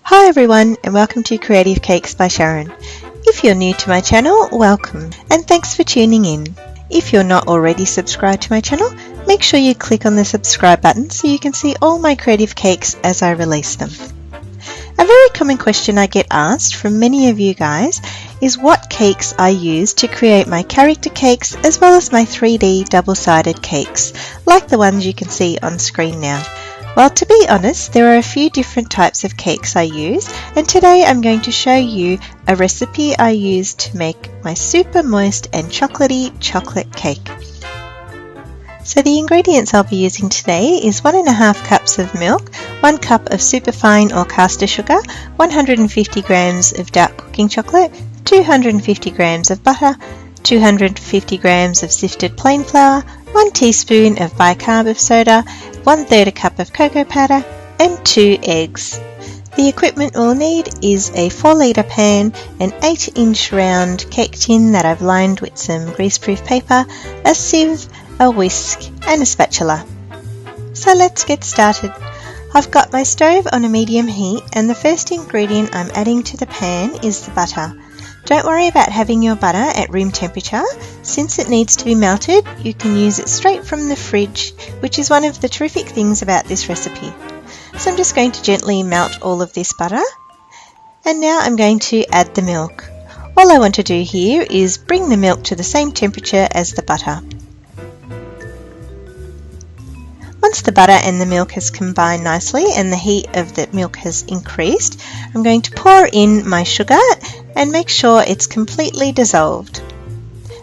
Hi everyone, and welcome to Creative Cakes by Sharon. If you're new to my channel, welcome and thanks for tuning in. If you're not already subscribed to my channel, make sure you click on the subscribe button so you can see all my creative cakes as I release them. A very common question I get asked from many of you guys is what cakes I use to create my character cakes as well as my 3D double-sided cakes, like the ones you can see on screen now. Well, to be honest, there are a few different types of cakes I use, and today I'm going to show you a recipe I use to make my super moist and chocolatey chocolate cake. So the ingredients I'll be using today is 1.5 cups of milk, 1 cup of superfine or caster sugar, 150 grams of dark cooking chocolate, 250 grams of butter, 250 grams of sifted plain flour, 1 teaspoon of bi-carb of soda, 1/3 a cup of cocoa powder, and 2 eggs. The equipment we'll need is a 4-litre pan, an 8-inch round cake tin that I've lined with some greaseproof paper, a sieve, a whisk, and a spatula. So let's get started. I've got my stove on a medium heat, and the first ingredient I'm adding to the pan is the butter. Don't worry about having your butter at room temperature. Since it needs to be melted, you can use it straight from the fridge, which is one of the terrific things about this recipe. So I'm just going to gently melt all of this butter. And now I'm going to add the milk. All I want to do here is bring the milk to the same temperature as the butter. Once the butter and the milk has combined nicely and the heat of the milk has increased, I'm going to pour in my sugar and make sure it's completely dissolved.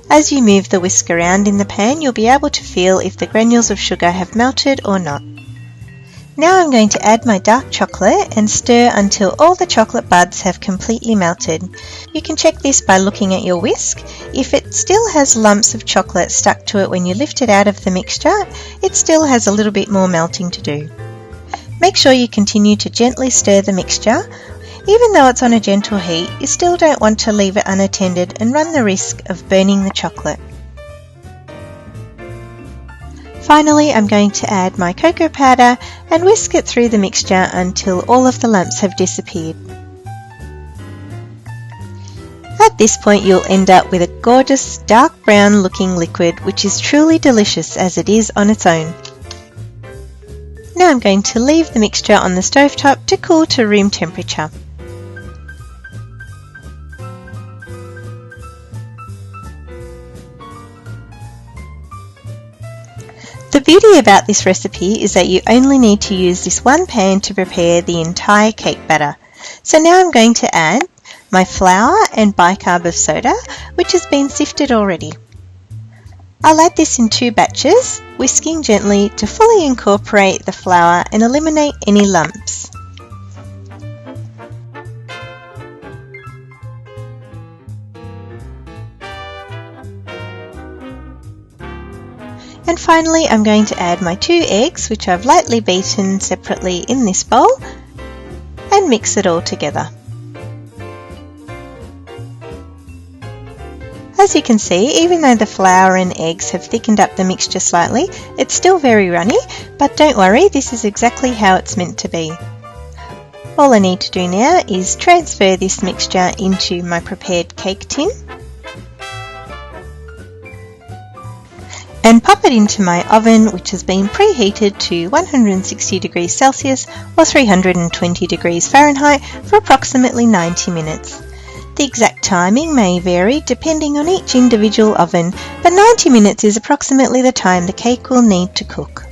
As you move the whisk around in the pan, you'll be able to feel if the granules of sugar have melted or not. Now I'm going to add my dark chocolate and stir until all the chocolate buds have completely melted. You can check this by looking at your whisk. If it still has lumps of chocolate stuck to it when you lift it out of the mixture, it still has a little bit more melting to do. Make sure you continue to gently stir the mixture. Even though it's on a gentle heat, you still don't want to leave it unattended and run the risk of burning the chocolate. Finally, I'm going to add my cocoa powder and whisk it through the mixture until all of the lumps have disappeared. At this point, you'll end up with a gorgeous dark brown looking liquid, which is truly delicious as it is on its own. Now I'm going to leave the mixture on the stovetop to cool to room temperature. The beauty about this recipe is that you only need to use this one pan to prepare the entire cake batter. So now I'm going to add my flour and bi-carb of soda, which has been sifted already. I'll add this in 2 batches, whisking gently to fully incorporate the flour and eliminate any lumps. And finally, I'm going to add my 2 eggs, which I've lightly beaten separately in this bowl, and mix it all together. As you can see, even though the flour and eggs have thickened up the mixture slightly, it's still very runny, but don't worry, this is exactly how it's meant to be. All I need to do now is transfer this mixture into my prepared cake tin and pop it into my oven, which has been preheated to 160 degrees Celsius or 320 degrees Fahrenheit for approximately 90 minutes. The exact timing may vary depending on each individual oven, but 90 minutes is approximately the time the cake will need to cook.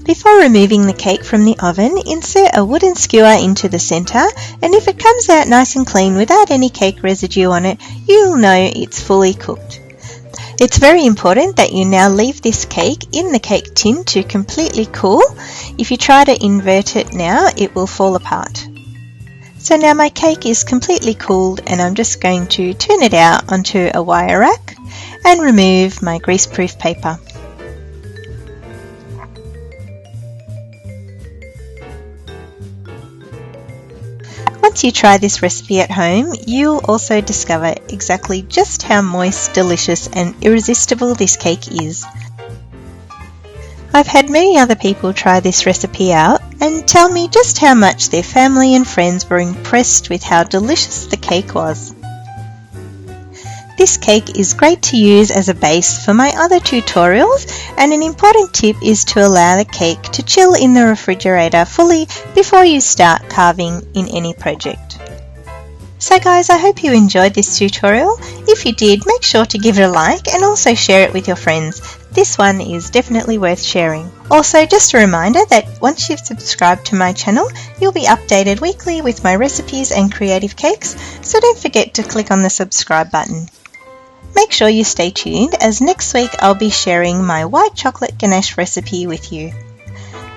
Before removing the cake from the oven, insert a wooden skewer into the centre, and if it comes out nice and clean without any cake residue on it, you'll know it's fully cooked. It's very important that you now leave this cake in the cake tin to completely cool. If you try to invert it now, it will fall apart. So now my cake is completely cooled, and I'm just going to turn it out onto a wire rack and remove my greaseproof paper. Once you try this recipe at home, you'll also discover exactly just how moist, delicious and irresistible this cake is. I've had many other people try this recipe out and tell me just how much their family and friends were impressed with how delicious the cake was. This cake is great to use as a base for my other tutorials, and an important tip is to allow the cake to chill in the refrigerator fully before you start carving in any project. So guys, I hope you enjoyed this tutorial. If you did, make sure to give it a like and also share it with your friends. This one is definitely worth sharing. Also, just a reminder that once you've subscribed to my channel, you'll be updated weekly with my recipes and creative cakes, so don't forget to click on the subscribe button. Make sure you stay tuned, as next week I'll be sharing my white chocolate ganache recipe with you.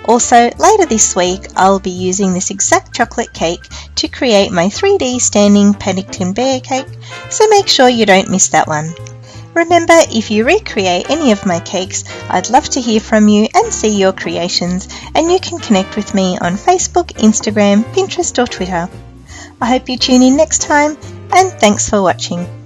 Also, later this week I'll be using this exact chocolate cake to create my 3D standing Paddington Bear cake, so make sure you don't miss that one. Remember, if you recreate any of my cakes, I'd love to hear from you and see your creations, and you can connect with me on Facebook, Instagram, Pinterest or Twitter. I hope you tune in next time, and thanks for watching.